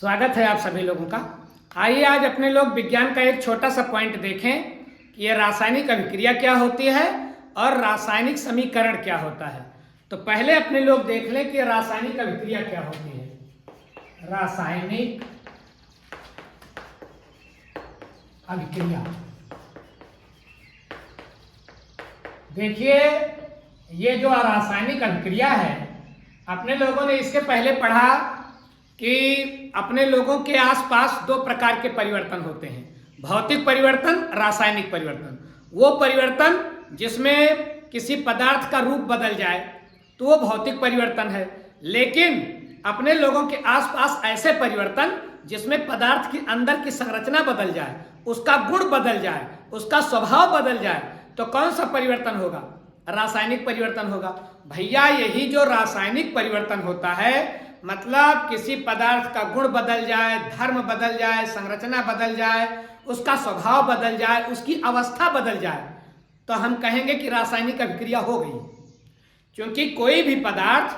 स्वागत है आप सभी लोगों का। आइए आज अपने लोग विज्ञान का एक छोटा सा पॉइंट देखें कि ये रासायनिक अभिक्रिया क्या होती है और रासायनिक समीकरण क्या होता है। तो पहले अपने लोग देख लें कि रासायनिक अभिक्रिया क्या होती है। रासायनिक अभिक्रिया, देखिए ये जो रासायनिक अभिक्रिया है अपने लोगों ने इसके पहले पढ़ा कि अपने लोगों के आसपास दो प्रकार के परिवर्तन होते हैं, भौतिक परिवर्तन, रासायनिक परिवर्तन। वो परिवर्तन जिसमें किसी पदार्थ का रूप बदल जाए तो वो भौतिक परिवर्तन है, लेकिन अपने लोगों के आसपास ऐसे परिवर्तन जिसमें पदार्थ के अंदर की संरचना बदल जाए, उसका गुण बदल जाए, उसका स्वभाव बदल जाए, तो कौन सा परिवर्तन होगा? रासायनिक परिवर्तन होगा। भैया यही जो रासायनिक परिवर्तन होता है, मतलब किसी पदार्थ का गुण बदल जाए, धर्म बदल जाए, संरचना बदल जाए, उसका स्वभाव बदल जाए, उसकी अवस्था बदल जाए, तो हम कहेंगे कि रासायनिक अभिक्रिया हो गई। क्योंकि कोई भी पदार्थ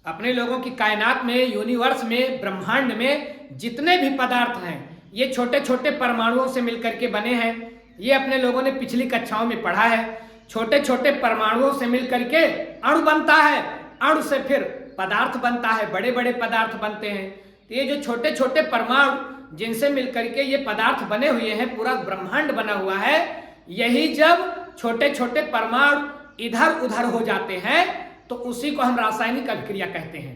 अपने लोगों की कायनात में, यूनिवर्स में, ब्रह्मांड में जितने भी पदार्थ हैं ये छोटे छोटे परमाणुओं से मिलकर के बने हैं। ये अपने लोगों ने पिछली कक्षाओं में पढ़ा है। छोटे छोटे परमाणुओं से मिलकर के अणु बनता है, अणु से फिर पदार्थ बनता है, बड़े बड़े पदार्थ बनते हैं। तो ये जो छोटे छोटे परमाणु जिनसे मिलकर के ये पदार्थ बने हुए हैं, पूरा ब्रह्मांड बना हुआ है, यही जब छोटे छोटे परमाणु इधर उधर हो जाते हैं तो उसी को हम रासायनिक अभिक्रिया कहते हैं।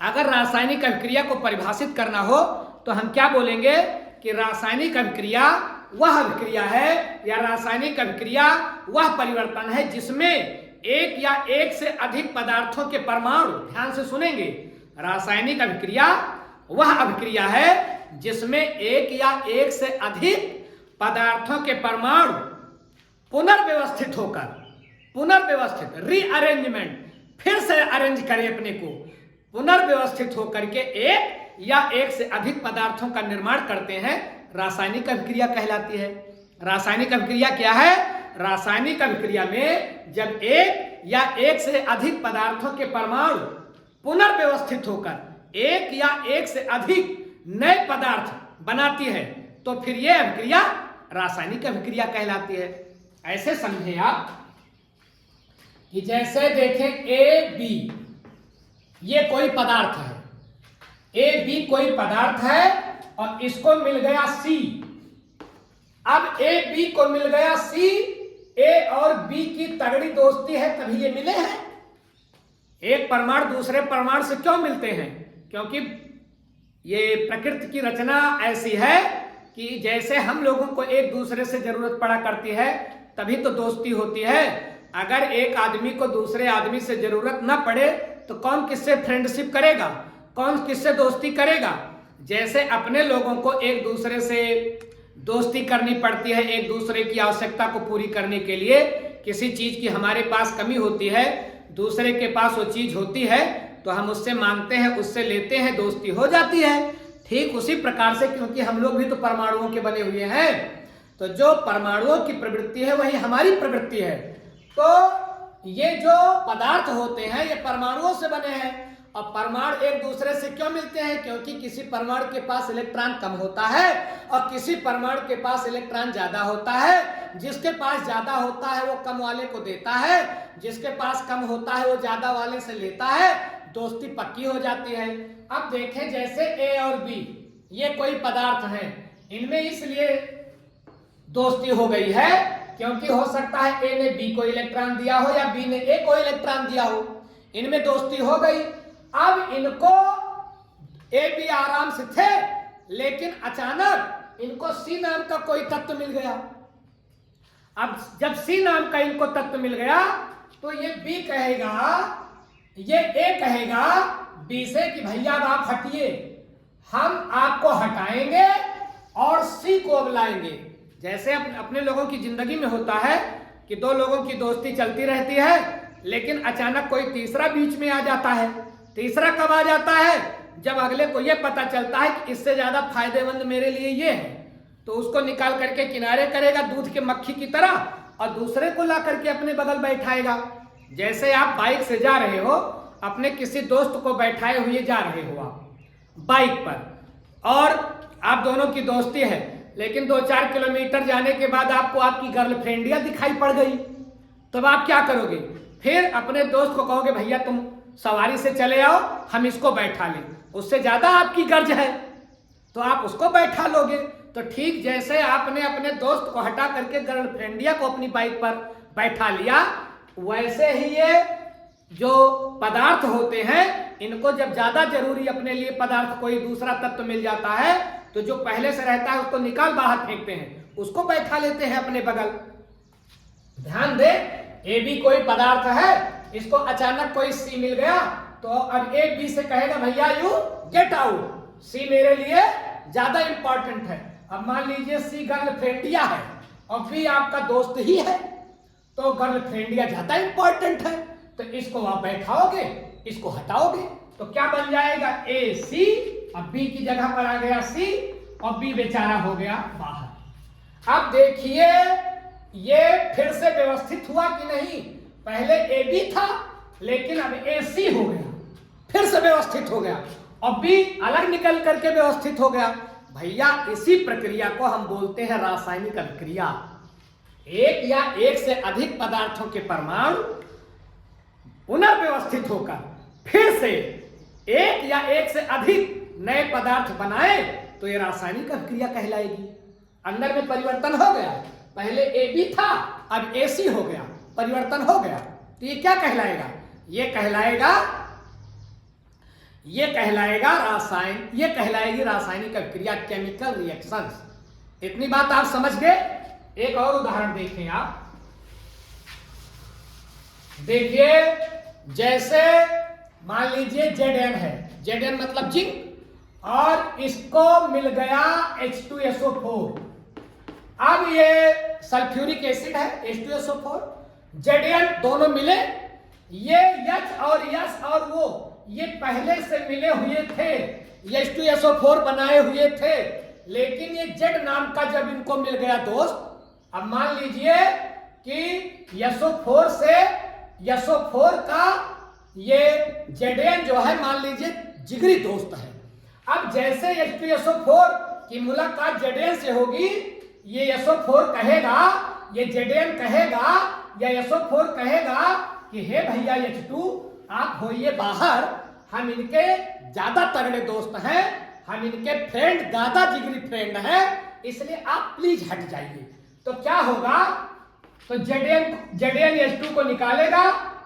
अगर रासायनिक अभिक्रिया को परिभाषित करना हो तो हम क्या बोलेंगे कि रासायनिक अभिक्रिया वह अभिक्रिया है या रासायनिक अभिक्रिया वह परिवर्तन है जिसमें एक या एक से अधिक पदार्थों के परमाणु, ध्यान से सुनेंगे, रासायनिक अभिक्रिया वह अभिक्रिया है जिसमें एक या एक से अधिक पदार्थों के परमाणु पुनर्व्यवस्थित होकर, पुनर्व्यवस्थित, रीअरेंजमेंट, फिर से अरेंज करें अपने को, पुनर्व्यवस्थित होकर के एक या एक से अधिक पदार्थों का निर्माण करते हैं, रासायनिक अभिक्रिया कहलाती है। रासायनिक अभिक्रिया क्या है? रासायनिक अभिक्रिया में जब एक या एक से अधिक पदार्थों के परमाणु पुनर्व्यवस्थित होकर एक या एक से अधिक नए पदार्थ बनाती है तो फिर यह अभिक्रिया रासायनिक अभिक्रिया कहलाती है। ऐसे समझे आप कि जैसे देखें ए बी, ये कोई पदार्थ है, ए बी कोई पदार्थ है और इसको मिल गया सी। अब ए बी को मिल गया सी, ए और बी की तगड़ी दोस्ती है तभी ये मिले हैं। एक परमाणु दूसरे परमाणु से क्यों मिलते हैं? क्योंकि ये प्रकृति की रचना ऐसी है कि जैसे हम लोगों को एक दूसरे से जरूरत पड़ा करती है तभी तो दोस्ती होती है। अगर एक आदमी को दूसरे आदमी से जरूरत ना पड़े तो कौन किससे फ्रेंडशिप करेगा, कौन किससे दोस्ती करेगा? जैसे अपने लोगों को एक दूसरे से दोस्ती करनी पड़ती है, एक दूसरे की आवश्यकता को पूरी करने के लिए, किसी चीज की हमारे पास कमी होती है, दूसरे के पास वो चीज होती है तो हम उससे मांगते हैं, उससे लेते हैं, दोस्ती हो जाती है। ठीक उसी प्रकार से, क्योंकि हम लोग भी तो परमाणुओं के बने हुए हैं, तो जो परमाणुओं की प्रवृत्ति है वही हमारी प्रवृत्ति है। तो ये जो पदार्थ होते हैं ये परमाणुओं से बने हैं। और परमाणु एक दूसरे से क्यों मिलते हैं? क्योंकि किसी परमाणु के पास इलेक्ट्रॉन कम होता है और किसी परमाणु के पास इलेक्ट्रॉन ज्यादा होता है। जिसके पास ज्यादा होता है वो कम वाले को देता है, जिसके पास कम होता है वो ज्यादा वाले से लेता है, दोस्ती पक्की हो जाती है। अब देखें जैसे ए और बी, ये कोई पदार्थ है, इनमें इसलिए दोस्ती हो गई है क्योंकि हो सकता है ए ने बी को इलेक्ट्रॉन दिया हो या बी ने ए को इलेक्ट्रॉन दिया हो, इनमें दोस्ती हो गई। अब इनको ए बी आराम से थे, लेकिन अचानक इनको सी नाम का कोई तत्व मिल गया। अब जब सी नाम का इनको तत्व मिल गया तो ये बी कहेगा, ये ए कहेगा बी से कि भैया आप हटिए, हम आपको हटाएंगे और सी को अब लाएंगे। जैसे अपने लोगों की जिंदगी में होता है कि दो लोगों की दोस्ती चलती रहती है, लेकिन अचानक कोई तीसरा बीच में आ जाता है। तीसरा कब आ जाता है? जब अगले को यह पता चलता है कि इससे ज्यादा फायदेमंद मेरे लिए ये है, तो उसको निकाल करके किनारे करेगा दूध के मक्खी की तरह और दूसरे को ला करके अपने बगल बैठाएगा। जैसे आप बाइक से जा रहे हो, अपने किसी दोस्त को बैठाए हुए जा रहे हो आप, बाइक पर और आप दोनों की दोस्ती है, लेकिन 2-4 किलोमीटर जाने के बाद आपको आपकी गर्लफ्रेंडिया दिखाई पड़ गई, तब आप क्या करोगे? फिर अपने दोस्त को कहोगे भैया तुम सवारी से चले आओ, हम इसको बैठा लें, उससे ज्यादा आपकी गर्ज है तो आप उसको बैठा लोगे। तो ठीक जैसे आपने अपने दोस्त को हटा करके गर्लफ्रेंडिया को अपनी बाइक पर बैठा लिया, वैसे ही ये जो पदार्थ होते हैं, इनको जब ज्यादा जरूरी अपने लिए पदार्थ कोई दूसरा तत्व मिल जाता है तो जो पहले से रहता है उसको निकाल बाहर फेंकते हैं, उसको बैठा लेते हैं अपने बगल। ध्यान दे, ए भी कोई पदार्थ है, इसको अचानक कोई सी मिल गया तो अब ए बी से कहेगा भैया यू गेट आउट, सी मेरे लिए ज्यादा इंपॉर्टेंट है। अब मान लीजिए सी गर्लफ्रेंडिया है और बी आपका दोस्त ही है, तो गर्लफ्रेंडिया ज्यादा इंपॉर्टेंट है, तो इसको आप बैठाओगे, इसको हटाओगे, तो क्या बन जाएगा? ए सी, अब बी की जगह पर आ गया सी और बी बेचारा हो गया बाहर। अब देखिए ये फिर से व्यवस्थित हुआ कि नहीं? पहले ए बी था लेकिन अब ए सी हो गया, फिर से व्यवस्थित हो गया, और बी अलग निकल करके व्यवस्थित हो गया। भैया इसी प्रक्रिया को हम बोलते हैं रासायनिक अभिक्रिया। एक या एक से अधिक पदार्थों के परमाणु पुनर्व्यवस्थित होकर फिर से एक या एक से अधिक नए पदार्थ बनाए तो ये रासायनिक अभिक्रिया कहलाएगी। अंदर में परिवर्तन हो गया, पहले ए बी था अब ए सी हो गया, परिवर्तन हो गया, तो ये क्या कहलाएगा? ये कहलाएगी रासायनिक अभिक्रिया, केमिकल रिएक्शंस। इतनी बात आप समझ गए? एक और उदाहरण देखें आप। देखिए जैसे मान लीजिए Zn है, Zn मतलब जिंक, और इसको मिल गया H2SO4। अब ये सल्फ्यूरिक एसिड है H2SO4, Zn दोनों मिले, ये H और S और वो ये पहले से मिले हुए थे, ये H2SO4 बनाए हुए थे, लेकिन ये Z नाम का जब इनको मिल गया दोस्त, अब मान लीजिए कि SO4 से SO4 का ये Zn जो है मान लीजिए जिगरी दोस्त है। अब जैसे H2SO4 की मुलाकात Zn से होगी, ये SO4 कहेगा, ये Zn कहेगा या SO4 कहेगा कि हे भैया H2 आप होइए बाहर, हम इनके ज्यादा तगड़े दोस्त हैं, हम इनके फ्रेंड ज्यादा जिगरी फ्रेंड हैं, इसलिए आप प्लीज हट जाइए। तो क्या होगा? तो Zn H2 को निकालेगा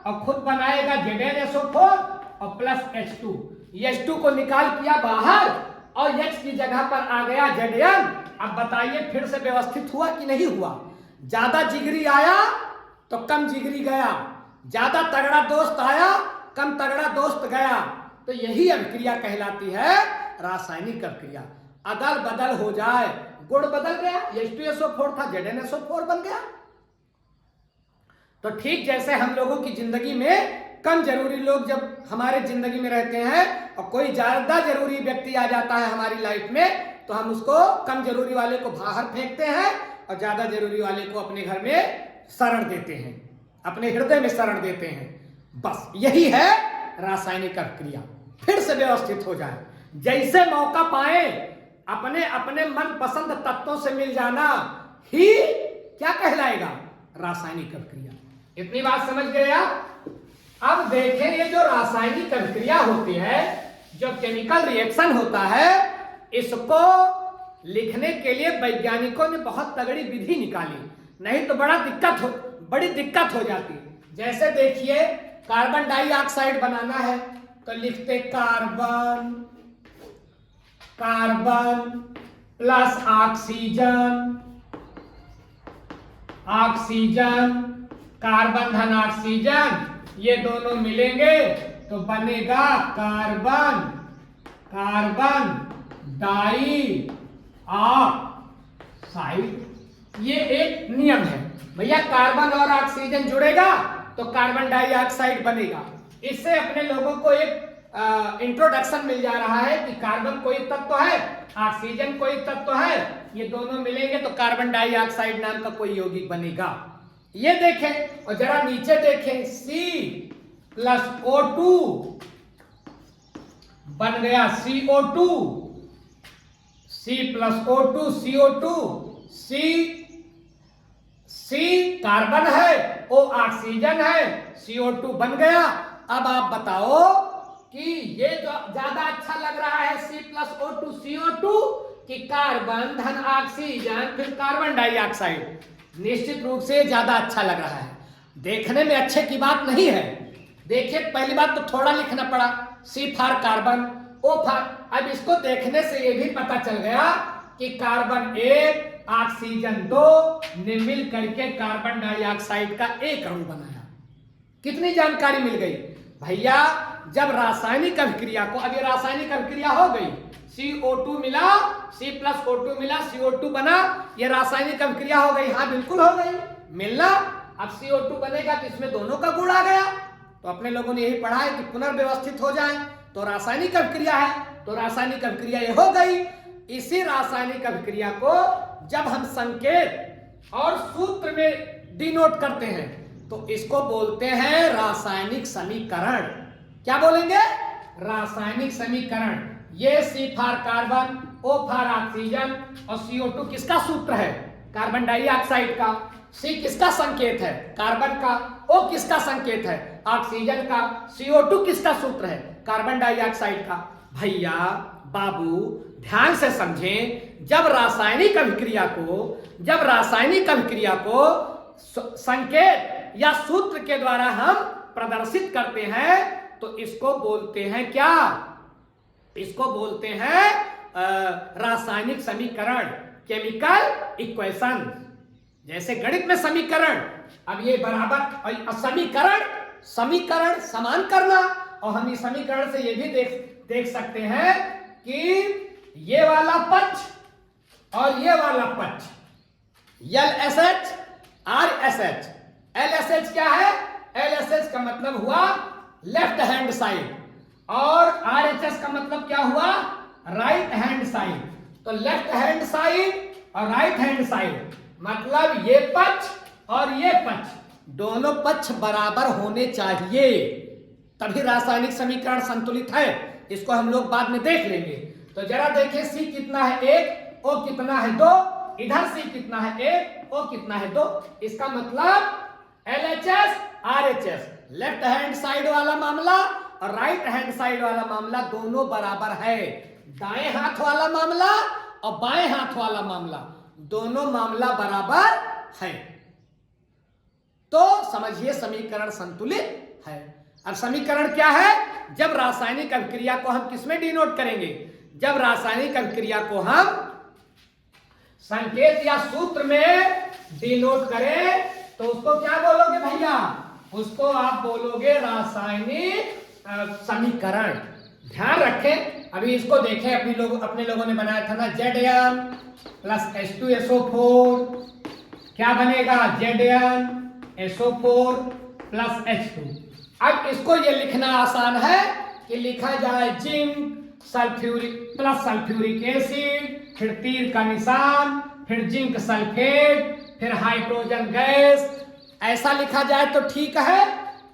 और खुद बनाएगा ZnSO4 और प्लस H2। H2 को निकाल किया बाहर और H की जगह पर आ गया Zn। अब बताइए फिर से व्यवस्थित हुआ कि नहीं हुआ? ज्यादा जिगरी आया तो कम जिगरी गया, ज्यादा तगड़ा दोस्त आया कम तगड़ा दोस्त गया। तो यही अभिक्रिया कहलाती है रासायनिक अभिक्रिया। अदल बदल हो जाए, गुण बदल गया, H2SO4 था ZnSO4 बन गया। तो ठीक जैसे हम लोगों की जिंदगी में कम जरूरी लोग जब हमारे जिंदगी में रहते हैं और कोई ज्यादा जरूरी व्यक्ति आ जाता है हमारी लाइफ में, तो हम उसको कम जरूरी वाले को बाहर फेंकते हैं और ज्यादा जरूरी वाले को अपने घर में शरण देते हैं, अपने हृदय में शरण देते हैं। बस यही है रासायनिक अभिक्रिया। फिर से व्यवस्थित हो जाए, जैसे मौका पाए अपने अपने मन पसंद तत्वों से मिल जाना ही क्या कहलाएगा? रासायनिक अभिक्रिया। इतनी बात समझ गए आप? अब देखें ये जो रासायनिक अभिक्रिया होती है, जो केमिकल रिएक्शन होता है, इसको लिखने के लिए वैज्ञानिकों ने बहुत तगड़ी विधि निकाली, नहीं तो बड़ी दिक्कत हो जाती। जैसे देखिए कार्बन डाइऑक्साइड बनाना है तो लिखते कार्बन प्लस ऑक्सीजन, कार्बन धन ऑक्सीजन, ये दोनों मिलेंगे तो बनेगा कार्बन डाइऑक्साइड। ये एक नियम है भैया, कार्बन और ऑक्सीजन जुड़ेगा तो कार्बन डाइऑक्साइड बनेगा। इससे अपने लोगों को एक इंट्रोडक्शन मिल जा रहा है कि कार्बन कोई तत्व है, ऑक्सीजन कोई तत्व है, ये दोनों मिलेंगे तो कार्बन डाइऑक्साइड नाम का कोई यौगिक बनेगा। ये देखें और जरा नीचे देखें, C+O2 बन गया CO2, C plus O2 CO2, C carbon है, O ऑक्सीजन है, CO2 बन गया। अब आप बताओ कि ये जो ज्यादा अच्छा लग रहा है C प्लस O2 CO2 कि कार्बन धन ऑक्सीजन फिर कार्बन डाइऑक्साइड? निश्चित रूप से ज्यादा अच्छा लग रहा है। देखने में अच्छे की बात नहीं है। देखिए पहली बात तो थोड़ा लिखना पड़ा, C for carbon, O for, अब इसको देखने से ये भी पता चल गया कि कार्बन 1 ऑक्सीजन 2 ने मिल करके कार्बन डाइऑक्साइड का एक अणु बनाया। कितनी जानकारी मिल गई भैया। जब रासायनिक अभिक्रिया को, अब ये रासायनिक अभिक्रिया हो गई, CO2 मिला, C प्लस O2 मिला, CO2 बना, ये रासायनिक अभिक्रिया हो गई। हाँ बिल्कुल हो गई, मिलना। अब CO2 बनेगा तो इसमें दोनों का गुण आ गया। तो अपने लोगों ने यही पढ़ा है कि पुनर्व्यवस्थित हो जाए तो रासायनिक अभिक्रिया है, तो रासायनिक अभिक्रिया ये हो गई। इसी रासायनिक अभिक्रिया को जब हम संकेत और सूत्र में डिनोट करते हैं तो इसको बोलते हैं रासायनिक समीकरण। क्या बोलेंगे? रासायनिक समीकरण। ये C for carbon, O for oxygen और CO2 किसका सूत्र है? कार्बन डाइऑक्साइड का। C किसका संकेत है? कार्बन का। O किसका संकेत है? ऑक्सीजन का। CO2 किसका सूत्र है? कार्बन डाइऑक्साइड का। भैया बाबू ध्यान से समझें, जब रासायनिक अभिक्रिया को संकेत या सूत्र के द्वारा हम प्रदर्शित करते हैं तो इसको बोलते हैं क्या? इसको बोलते हैं रासायनिक समीकरण, केमिकल इक्वेशन। जैसे गणित में समीकरण, अब ये बराबर, समीकरण समान करना, और हम इस समीकरण से ये भी देख सकते हैं कि ये वाला पक्ष और ये वाला पक्ष LSH RSH, LSH क्या है? LSH का मतलब हुआ लेफ्ट हैंड साइड और RHS का मतलब क्या हुआ? Right hand side. तो लेफ्ट हैंड साइड और राइट हैंड साइड मतलब ये पक्ष और ये पक्ष, दोनों पक्ष बराबर होने चाहिए, तभी रासायनिक समीकरण संतुलित है। इसको हम लोग बाद में देख लेंगे। तो जरा देखिए, C कितना है? 1, O कितना है? 2, इधर C कितना है? 1, O कितना है? 2। इसका मतलब LHS RHS, left hand side वाला मामला और राइट हैंड साइड वाला मामला दोनों बराबर है। दाएं हाथ वाला मामला और बाएं हाथ वाला मामला, दोनों मामला बराबर है। तो समझिए समीकरण संतुलित है। अब समीकरण क्या है? जब रासायनिक अभिक्रिया को हम किसमें डिनोट करेंगे? जब रासायनिक अभिक्रिया को हम संकेत या सूत्र में डिनोट करें तो उसको क्या बोलोगे भैया? उसको आप बोलोगे रासायनिक समीकरण। ध्यान रखें, अभी इसको देखें, अपने लोगों ने बनाया था ना, Zn प्लस H2SO4 क्या बनेगा? ZnSO4 plus H2। अब इसको ये लिखना आसान है कि लिखा जाए zinc sulphuric plus sulphuric acid, फिर तीर का निशान, फिर जिंक सल्फेट, फिर हाइड्रोजन गैस। ऐसा लिखा जाए तो ठीक है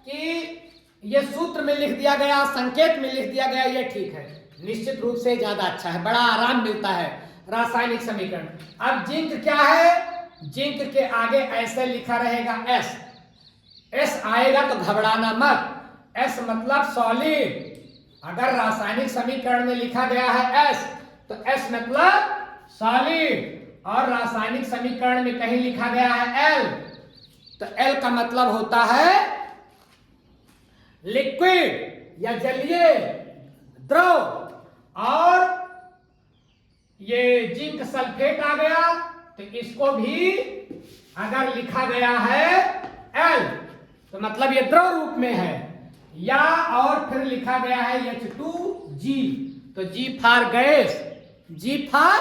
कि ये सूत्र में लिख दिया गया, संकेत में लिख दिया गया, ये ठीक है। निश्चित रूप से ज्यादा अच्छा है, बड़ा आराम मिलता है रासायनिक समीकरण। अब जिंक क्या है? जिंक के आगे ऐसे लिखा रहेगा S आएगा तो घबराना मत। S मतलब सॉलिड। अगर रासायनिक समीकरण में लिखा गया है S तो S मतलब सॉलिड, और रासायनिक समीकरण में कहीं लिखा गया है L तो L का मतलब होता है लिक्विड या जलीय द्रव। और ये जिंक सल्फेट आ गया तो इसको भी अगर लिखा गया है L तो मतलब ये द्रव रूप में है, या और फिर लिखा गया है H2G तो G for gas, G for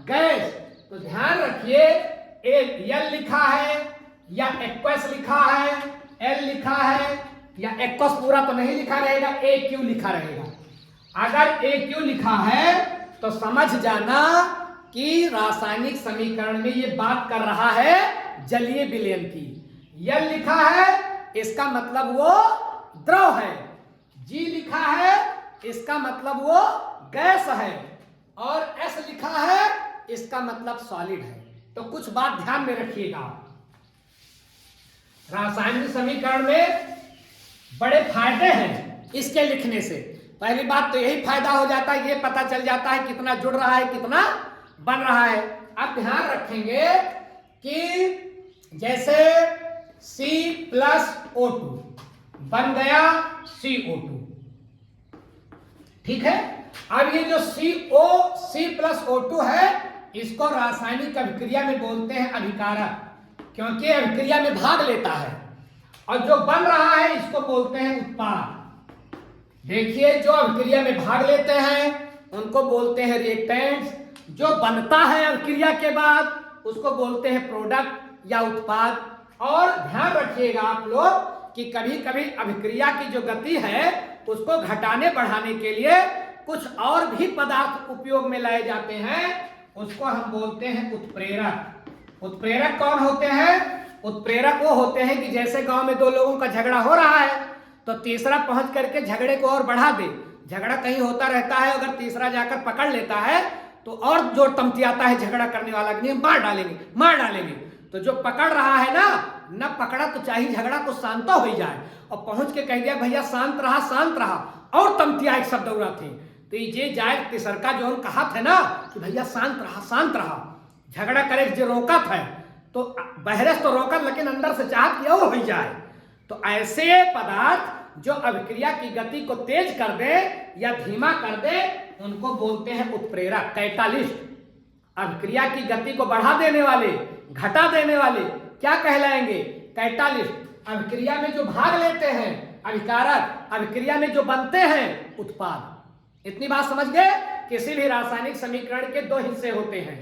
gas. तो ध्यान रखिए, L लिखा है या एक्वस लिखा है, L लिखा है या एक्वस पूरा तो नहीं लिखा रहेगा, AQ लिखा रहेगा। अगर AQ लिखा है तो समझ जाना कि रासायनिक समीकरण में ये बात कर रहा है जलीय विलयन की। L लिखा है इसका मतलब वो द्रव है, G लिखा है इसका मतलब वो गैस है, और S लिखा है इसका मतलब सॉलिड है। तो कुछ बात ध्यान में रखिएगा। रासायनिक समीकरण में बड़े फायदे हैं इसके लिखने से। पहली बात तो यही फायदा हो जाता है, ये पता चल जाता है कितना जुड़ रहा है, कितना बन रहा है। अब ध्यान रखेंगे कि जैसे C+O2 बन गया CO2, ठीक है। अब ये जो C+O2 है, इसको रासायनिक अभिक्रिया में बोलते हैं अभिकारक, क्योंकि अभिक्रिया में भाग लेता है। और जो बन रहा है इसको बोलते हैं उत्पाद। देखिए, जो अभिक्रिया में भाग लेते हैं उनको बोलते हैं रिएक्टेंट्स, जो बनता है अभिक्रिया के बाद उसको बोलते हैं प्रोडक्ट या उत्पाद। और ध्यान रखिएगा आप लोग कि कभी कभी अभिक्रिया की जो गति है उसको घटाने बढ़ाने के लिए कुछ और भी पदार्थ उपयोग में लाए जाते हैं, उसको हम बोलते हैं उत्प्रेरक। उत्प्रेरक कौन होते हैं? उत्प्रेरक वो होते हैं कि जैसे गांव में दो लोगों का झगड़ा हो रहा है तो तीसरा पहुंच करके झगड़े को और बढ़ा दे। झगड़ा कहीं होता रहता है, अगर तीसरा जाकर पकड़ लेता है तो और जोर तमतियाता है झगड़ा करने वाला, नहीं मार डालेंगे मार डालेंगे। तो जो पकड़ रहा है ना, न पकड़ा तो चाहिए झगड़ा को शांत हो जाए, और पहुंच के कह दिया भैया शांत रहा, और तमतिया एक शब्द उड़ा थे। तो ये जाए तीसरका जो कहा था ना कि भैया शांत रहा, झगड़ा करे जो रोका था, तो बहरस तो रोका लेकिन अंदर से चाहत कि और हो जाए। तो ऐसे पदार्थ जो अभिक्रिया की गति को तेज कर दे या धीमा कर दे उनको बोलते हैं उत्प्रेरक, कैटालिस्ट। अभिक्रिया की गति को बढ़ा देने वाले, घटा देने वाले क्या कहलाएंगे? कैटालिस्ट। अभिक्रिया में जो भाग लेते हैं अभिकारक, अभिक्रिया में जो बनते हैं उत्पाद। इतनी बात समझ गए? किसी भी रासायनिक समीकरण के दो हिस्से होते हैं,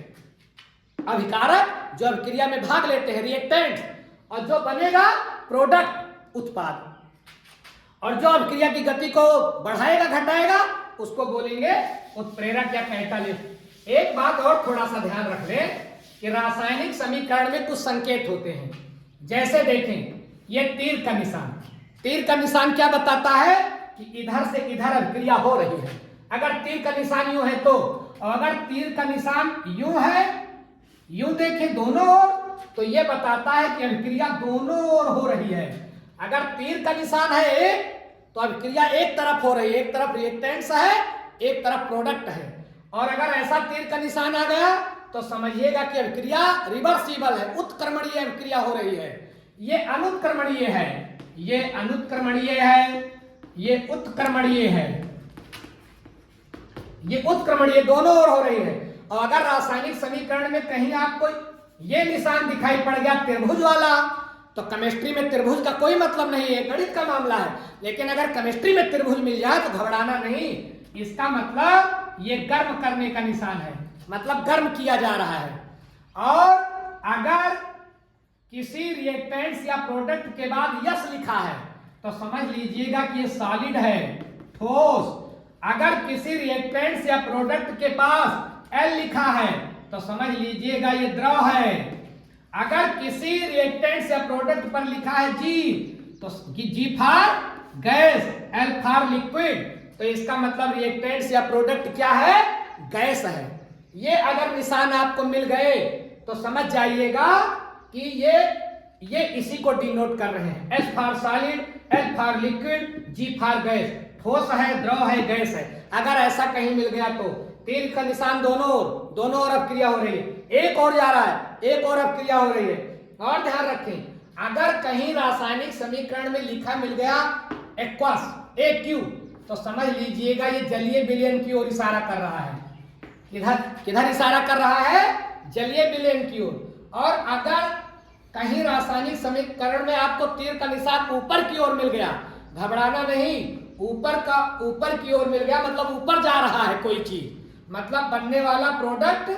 अभिकारक जो अभिक्रिया में भाग लेते हैं रिएक्टेंट, और जो बनेगा प्रोडक्ट उत्पाद। और जो अभिक्रिया की गति को बढ़ाएगा घटाएगा उसको बोलेंगे उत्प्रेरक या कैटालिस्ट। एक बात और थोड़ा सा ध्यान रख लें कि रासायनिक समीकरण में कुछ संकेत होते हैं। जैसे देखें, ये तीर का निशान, तीर का निशान क्या बताता है कि इधर से इधर अभिक्रिया हो रही है। अगर तीर का निशान यूं है तो, और अगर तीर का निशान यूं है, यूं देखें दोनों ओर, तो यह बताता है कि अभिक्रिया दोनों ओर हो रही है। अगर तीर का निशान है एक, तो अभिक्रिया एक तरफ हो रही है, एक तरफ रिएक्टेंट्स है, एक तरफ प्रोडक्ट है। और अगर ऐसा तीर का निशान आ गया तो समझिएगा कि अभिक्रिया रिवर्सिबल है, उत्क्रमणीय अभिक्रिया हो रही है। ये अनुत्क्रमणीय है, ये अनुत्क्रमणीय है, ये उत्क्रमणीय है, ये उत्क्रमणीय दोनों ओर हो रही है। और अगर रासायनिक समीकरण में कहीं आपको ये निशान दिखाई पड़ गया त्रिभुज वाला, तो केमिस्ट्री में त्रिभुज का कोई मतलब नहीं है, गणित का मामला है। लेकिन अगर केमिस्ट्री में त्रिभुज मिल जाए तो घबराना नहीं, इसका मतलब ये गर्म करने का निशान है, मतलब गर्म किया जा रहा है। और अगर किसी रिएक्टेंट्स या प्रोडक्ट के बाद यस लिखा है तो समझ लीजिएगा कि ये सॉलिड है, ठोस। अगर किसी रिएक्टेंट्स या प्रोडक्ट के पास एल लिखा है तो समझ लीजिएगा ये द्रव है। अगर किसी रिएक्टेंट्स या प्रोडक्ट पर लिखा है जी, तो G for gas, L for liquid, तो इसका मतलब रिएक्टेंट्स या प्रोडक्ट क्या है? गैस है। ये अगर निशान आपको मिल गए तो समझ जाइएगा कि ये इसी को डिनोट कर रहे हैं। S for solid, L for liquid, G for gas, ठोस है, द्रव है, गैस है। अगर ऐसा कहीं मिल गया तो तीर का निशान दोनों ओर अभिक्रिया हो रही है, एक और जा रहा है, एक और अभिक्रिया हो रही है। और ध्यान रखें, अगर कहीं रासायनिक समीकरण में लिखा मिल गया एक्वस, AQ, तो समझ लीजिएगा ये जलीय विलयन की ओर इशारा कर रहा है। किधर इशारा कर रहा है? जलीय विलयन की ओर। और अगर कहीं रासायनिक समीकरण में आपको तीर का निशान ऊपर की ओर मिल गया, घबराना नहीं, ऊपर की ओर मिल गया मतलब ऊपर जा रहा है कोई चीज, मतलब बनने वाला प्रोडक्ट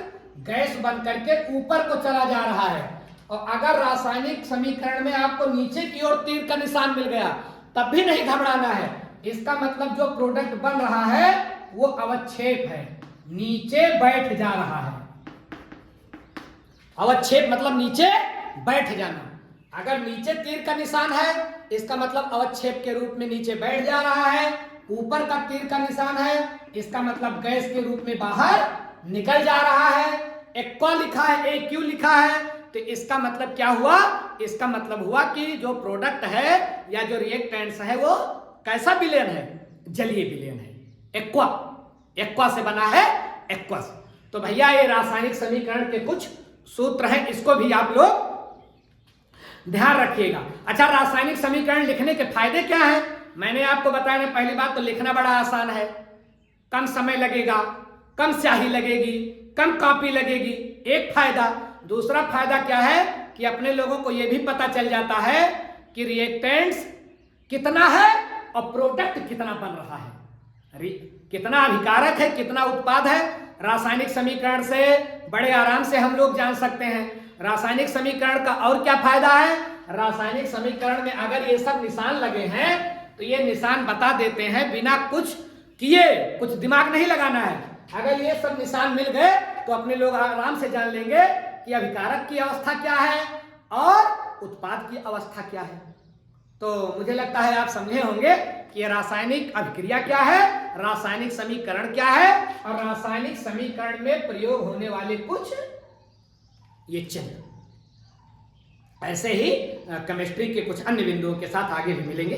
गैस बन करके ऊपर को चला जा रहा है। और अगर रासायनिक समीकरण में आपको नीचे की ओर तीर का निशान मिल गया तब भी नहीं घबराना है, इसका मतलब जो प्रोडक्ट बन रहा है वो अवक्षेप है, नीचे बैठ जा रहा है। अवक्षेप मतलब नीचे बैठ जाना। अगर नीचे तीर का निशान है इसका मतलब अवक्षेप के रूप में नीचे बैठ जा रहा है, ऊपर का तीर का निशान है, इसका मतलब गैस के रूप में बाहर निकल जा रहा है। एक्वा लिखा है, AQ लिखा है, तो इसका मतलब क्या हुआ? इसका मतलब हुआ कि जो प्रोडक्ट है या जो रिएक्टेंट्स है वो कैसा विलेन है? जलीय विलेन है। एक्वा से बना है एक्वस। तो भैया ये रासायनिक समीकरण के कुछ सूत्र हैं, इसको भी आप लोग ध्यान रखिएगा। अच्छा, रासायनिक समीकरण लिखने के फायदे क्या हैं? मैंने आपको बताया ना, पहली बात तो लिखना बड़ा आसान है, कम समय लगेगा, कम स्याही लगेगी, कम कॉपी लगेगी, एक फायदा। दूसरा फायदा क्या है कि अपने लोगों को यह भी पता चल जाता है कि रिएक्टेंट्स कितना है और प्रोडक्ट कितना बन रहा है, कितना अभिकारक है, कितना उत्पाद है। रासायनिक समीकरण से बड़े आराम से हम लोग जान सकते हैं। रासायनिक समीकरण का और क्या फायदा है? रासायनिक समीकरण में अगर ये सब निशान लगे हैं तो ये निशान बता देते हैं बिना कुछ किए, कुछ दिमाग नहीं लगाना है। अगर ये सब निशान मिल गए तो अपने लोग आराम से जान लेंगे कि अभिकारक की अवस्था क्या है और उत्पाद की अवस्था क्या है। तो मुझे लगता है आप समझे होंगे कि रासायनिक अभिक्रिया क्या है, रासायनिक समीकरण क्या है और रासायनिक समीकरण में प्रयोग होने वाले कुछ ये चिन्ह। ऐसे ही केमिस्ट्री के कुछ अन्य बिंदुओं के साथ आगे भी मिलेंगे।